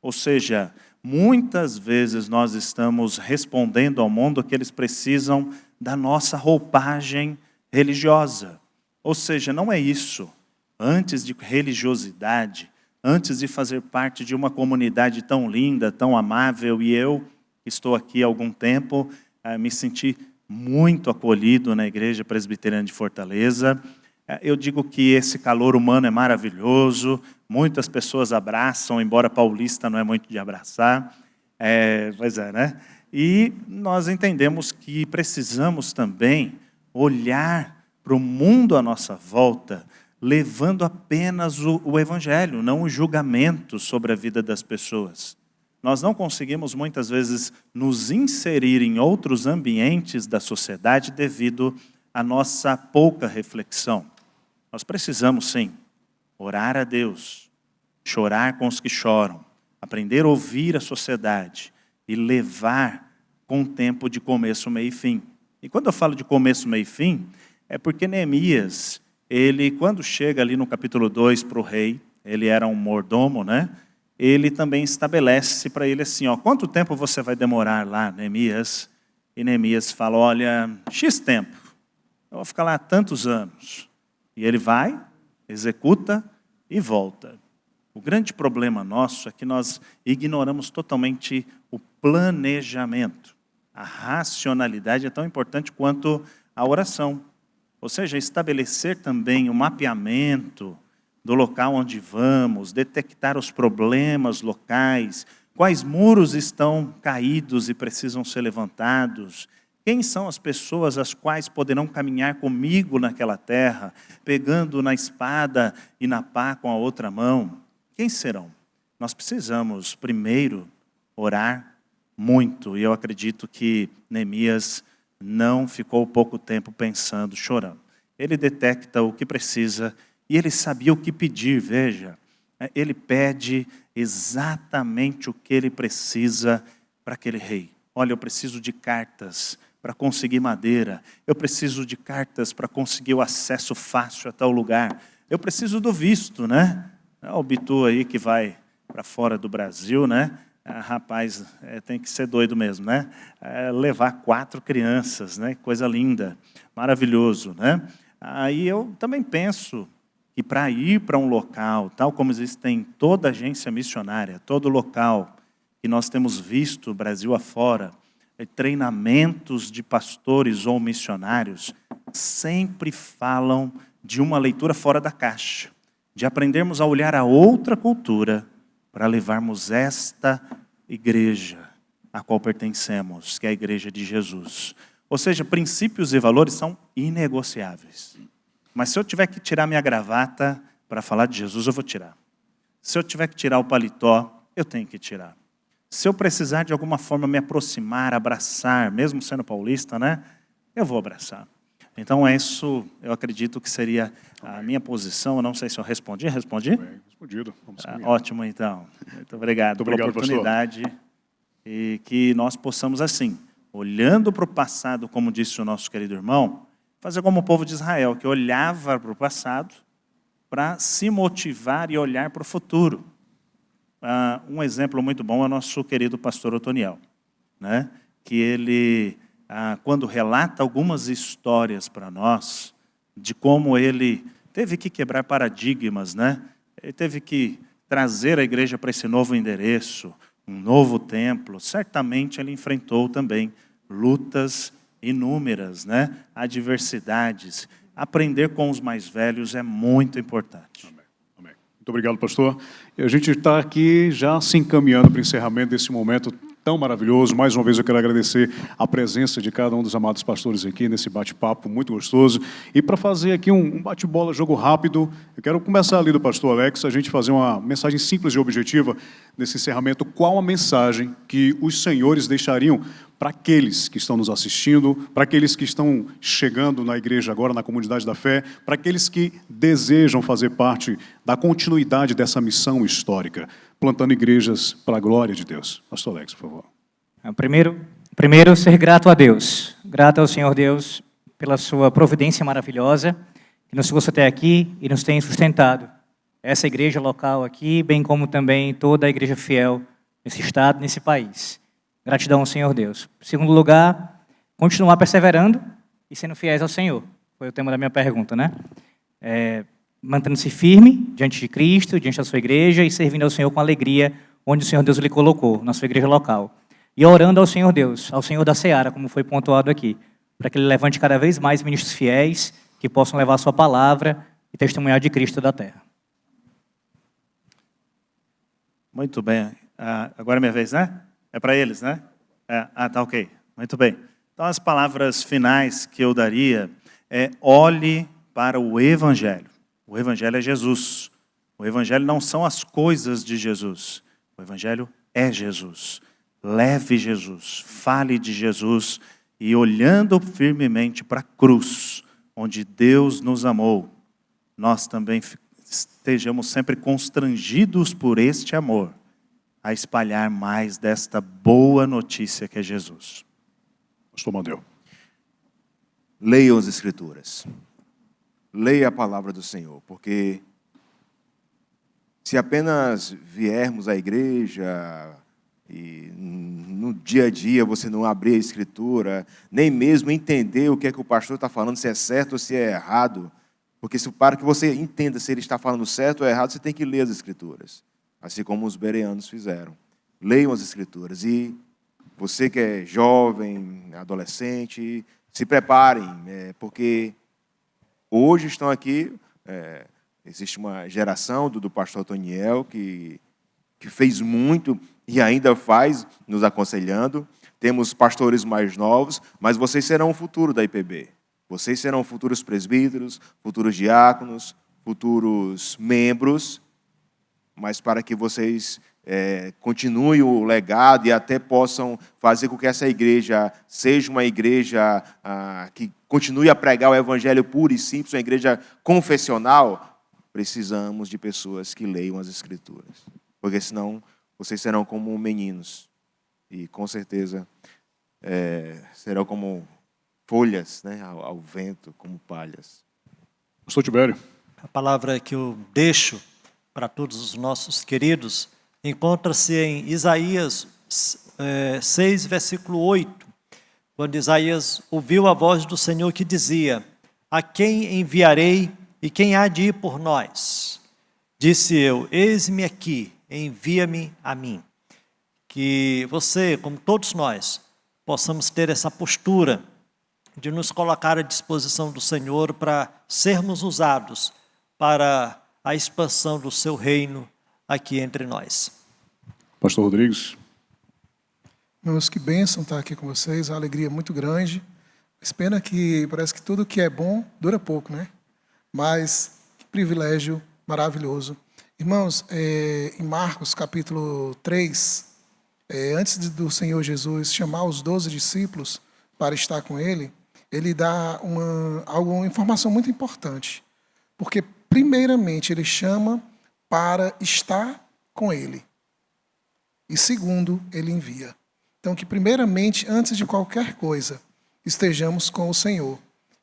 Ou seja, muitas vezes nós estamos respondendo ao mundo que eles precisam da nossa roupagem religiosa. Ou seja, não é isso. Antes de religiosidade, antes de fazer parte de uma comunidade tão linda, tão amável, e eu estou aqui há algum tempo, me senti muito acolhido na Igreja Presbiteriana de Fortaleza. Eu digo que esse calor humano é maravilhoso, muitas pessoas abraçam, embora paulista não é muito de abraçar. Pois é, né? E nós entendemos que precisamos também olhar para o mundo à nossa volta, levando apenas o evangelho, não o julgamento sobre a vida das pessoas. Nós não conseguimos muitas vezes nos inserir em outros ambientes da sociedade devido à nossa pouca reflexão. Nós precisamos, sim, orar a Deus, chorar com os que choram, aprender a ouvir a sociedade e levar com tempo de começo, meio e fim. E quando eu falo de começo, meio e fim, é porque Neemias, ele, quando chega ali no capítulo 2 para o rei, ele era um mordomo, né? Ele também estabelece para ele assim, quanto tempo você vai demorar lá, Neemias? E Neemias fala, olha, X tempo, eu vou ficar lá tantos anos. E ele vai, executa e volta. O grande problema nosso é que nós ignoramos totalmente o planejamento. A racionalidade é tão importante quanto a oração. Ou seja, estabelecer também o mapeamento do local onde vamos, detectar os problemas locais, quais muros estão caídos e precisam ser levantados, quem são as pessoas as quais poderão caminhar comigo naquela terra, pegando na espada e na pá com a outra mão? Quem serão? Nós precisamos, primeiro, orar muito. E eu acredito que Neemias não ficou pouco tempo pensando, chorando. Ele detecta o que precisa e ele sabia o que pedir, veja. Ele pede exatamente o que ele precisa para aquele rei. Olha, eu preciso de cartas para conseguir madeira. Eu preciso de cartas para conseguir o acesso fácil a tal lugar. Eu preciso do visto, né? O Bitu aí que vai para fora do Brasil, né? Rapaz, tem que ser doido mesmo, né? Levar 4 crianças, né? Coisa linda, maravilhoso, né? Aí eu também penso que para ir para um local, tal como existe em toda agência missionária, todo local que nós temos visto Brasil afora, treinamentos de pastores ou missionários sempre falam de uma leitura fora da caixa, de aprendermos a olhar a outra cultura para levarmos esta igreja a qual pertencemos, que é a igreja de Jesus. Ou seja, princípios e valores são inegociáveis. Mas se eu tiver que tirar minha gravata para falar de Jesus, eu vou tirar. Se eu tiver que tirar o paletó, eu tenho que tirar. Se eu precisar de alguma forma me aproximar, abraçar, mesmo sendo paulista, né? Eu vou abraçar. Então, isso eu acredito que seria a minha posição. Eu não sei se eu respondi. Respondi? Bem respondido. Vamos Ótimo, então. Muito obrigado pela oportunidade. E que nós possamos, assim, olhando para o passado, como disse o nosso querido irmão, fazer como o povo de Israel, que olhava para o passado para se motivar e olhar para o futuro. Um exemplo muito bom é o nosso querido pastor Otoniel, né? Que ele, quando relata algumas histórias para nós, de como ele teve que quebrar paradigmas, né? Ele teve que trazer a igreja para esse novo endereço, um novo templo. Certamente ele enfrentou também lutas inúmeras, né? Adversidades. Aprender com os mais velhos é muito importante. Amém. Amém. Muito obrigado, pastor. E a gente está aqui já se encaminhando para o encerramento desse momento tão maravilhoso. Mais uma vez eu quero agradecer a presença de cada um dos amados pastores aqui nesse bate-papo muito gostoso. E para fazer aqui um bate-bola, jogo rápido, eu quero começar ali do pastor Alex, a gente fazer uma mensagem simples e objetiva nesse encerramento. Qual a mensagem que os senhores deixariam para aqueles que estão nos assistindo, para aqueles que estão chegando na igreja agora, na comunidade da fé, para aqueles que desejam fazer parte da continuidade dessa missão histórica, plantando igrejas para a glória de Deus? Pastor Alex, por favor. Primeiro, ser grato a Deus. Grato ao Senhor Deus pela sua providência maravilhosa, que nos trouxe até aqui e nos tem sustentado. Essa igreja local aqui, bem como também toda a igreja fiel nesse estado, nesse país. Gratidão ao Senhor Deus. Em segundo lugar, continuar perseverando e sendo fiéis ao Senhor. Foi o tema da minha pergunta, né? Mantendo-se firme diante de Cristo, diante da sua igreja e servindo ao Senhor com alegria onde o Senhor Deus lhe colocou, na sua igreja local. E orando ao Senhor Deus, ao Senhor da Seara, como foi pontuado aqui, para que Ele levante cada vez mais ministros fiéis que possam levar a sua palavra e testemunhar de Cristo da terra. Muito bem. Agora é minha vez, né? É para eles, né? Tá ok. Muito bem. Então, as palavras finais que eu daria é: olhe para o Evangelho. O Evangelho é Jesus. O Evangelho não são as coisas de Jesus. O Evangelho é Jesus. Leve Jesus, fale de Jesus e olhando firmemente para a cruz, onde Deus nos amou, nós também estejamos sempre constrangidos por este amor, a espalhar mais desta boa notícia que é Jesus. Pastor Mandel. Leiam as Escrituras. Leia a palavra do Senhor, porque se apenas viermos à igreja e no dia a dia você não abrir a Escritura, nem mesmo entender o que é que o pastor está falando, se é certo ou se é errado, porque para que você entenda se ele está falando certo ou errado, você tem que ler as Escrituras. Assim como os bereanos fizeram. Leiam as Escrituras. E você que é jovem, adolescente, se preparem, porque hoje estão aqui, existe uma geração do pastor Otoniel que fez muito e ainda faz, nos aconselhando. Temos pastores mais novos, mas vocês serão o futuro da IPB. Vocês serão futuros presbíteros, futuros diáconos, futuros membros, mas para que vocês continuem o legado e até possam fazer com que essa igreja seja uma igreja que continue a pregar o evangelho puro e simples, uma igreja confessional, precisamos de pessoas que leiam as Escrituras. Porque senão vocês serão como meninos e com certeza serão como folhas, né, ao vento, como palhas. Pastor Tibério. A palavra que eu deixo para todos os nossos queridos encontra-se em Isaías 6, versículo 8, quando Isaías ouviu a voz do Senhor que dizia: a quem enviarei e quem há de ir por nós? Disse eu: eis-me aqui, envia-me a mim. Que você, como todos nós, possamos ter essa postura de nos colocar à disposição do Senhor para sermos usados para a expansão do seu reino aqui entre nós. Pastor Rodrigues. Meus, que bênção estar aqui com vocês, uma alegria muito grande. Mas pena que parece que tudo que é bom dura pouco, né? Mas que privilégio maravilhoso. Irmãos, em Marcos capítulo 3, antes do Senhor Jesus chamar os 12 discípulos para estar com ele, ele dá uma informação muito importante. Porque, primeiramente, ele chama para estar com ele. E, segundo, ele envia. Então, que primeiramente, antes de qualquer coisa, estejamos com o Senhor.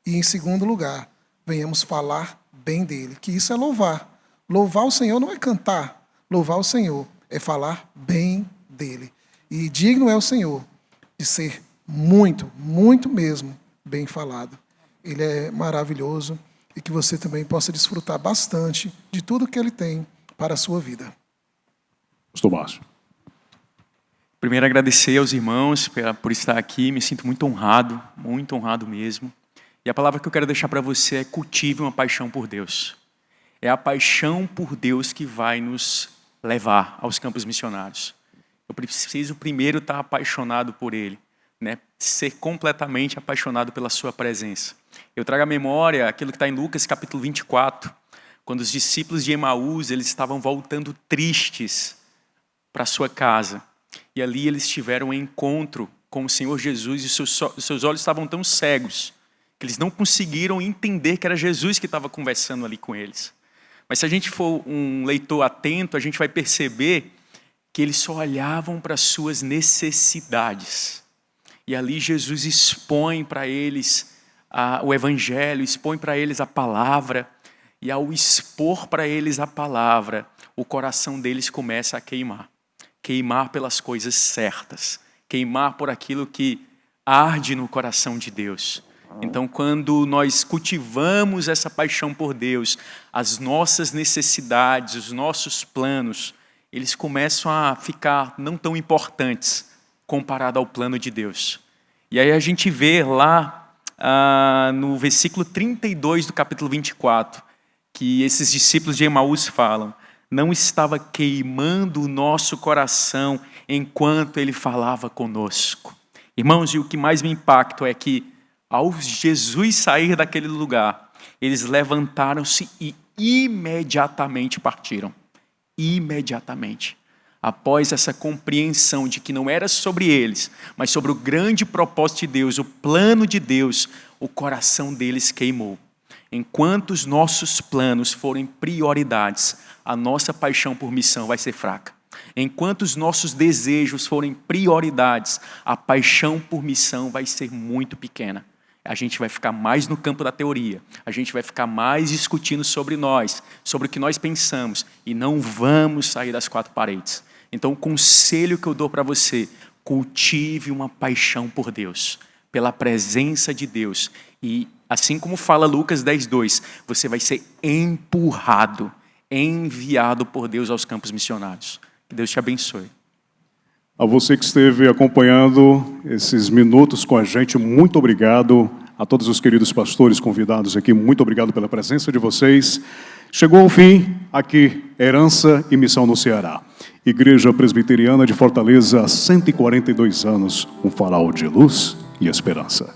E, em segundo lugar, venhamos falar bem dele, que isso é louvar. Louvar o Senhor não é cantar, louvar o Senhor é falar bem dele. E digno é o Senhor de ser muito, muito mesmo bem falado. Ele é maravilhoso e que você também possa desfrutar bastante de tudo que ele tem para a sua vida. Pastor Márcio. Primeiro, agradecer aos irmãos por estar aqui. Me sinto muito honrado mesmo. E a palavra que eu quero deixar para você é: cultive uma paixão por Deus. É a paixão por Deus que vai nos levar aos campos missionários. Eu preciso primeiro estar apaixonado por Ele, né? Ser completamente apaixonado pela sua presença. Eu trago à memória aquilo que está em Lucas capítulo 24, quando os discípulos de Emaús, eles estavam voltando tristes para sua casa. E ali eles tiveram um encontro com o Senhor Jesus e seus olhos estavam tão cegos que eles não conseguiram entender que era Jesus que estava conversando ali com eles. Mas se a gente for um leitor atento, a gente vai perceber que eles só olhavam para as suas necessidades. E ali Jesus expõe para eles o Evangelho, expõe para eles a palavra, e ao expor para eles a palavra, o coração deles começa a queimar. Queimar pelas coisas certas, queimar por aquilo que arde no coração de Deus. Então, quando nós cultivamos essa paixão por Deus, as nossas necessidades, os nossos planos, eles começam a ficar não tão importantes comparado ao plano de Deus. E aí a gente vê lá no versículo 32 do capítulo 24, que esses discípulos de Emaús falam: não estava queimando o nosso coração enquanto ele falava conosco. Irmãos, e o que mais me impacta é que, ao Jesus sair daquele lugar, eles levantaram-se e imediatamente partiram. Imediatamente. Após essa compreensão de que não era sobre eles, mas sobre o grande propósito de Deus, o plano de Deus, o coração deles queimou. Enquanto os nossos planos forem prioridades, a nossa paixão por missão vai ser fraca. Enquanto os nossos desejos forem prioridades, a paixão por missão vai ser muito pequena. A gente vai ficar mais no campo da teoria, a gente vai ficar mais discutindo sobre nós, sobre o que nós pensamos, e não vamos sair das quatro paredes. Então, o conselho que eu dou para você: cultive uma paixão por Deus, pela presença de Deus, e assim como fala Lucas 10:2, você vai ser empurrado, enviado por Deus aos campos missionários. Que Deus te abençoe. A você que esteve acompanhando esses minutos com a gente, muito obrigado. A todos os queridos pastores convidados aqui, muito obrigado pela presença de vocês. Chegou ao fim aqui, Herança e Missão no Ceará. Igreja Presbiteriana de Fortaleza, há 142 anos, um farol de luz e esperança.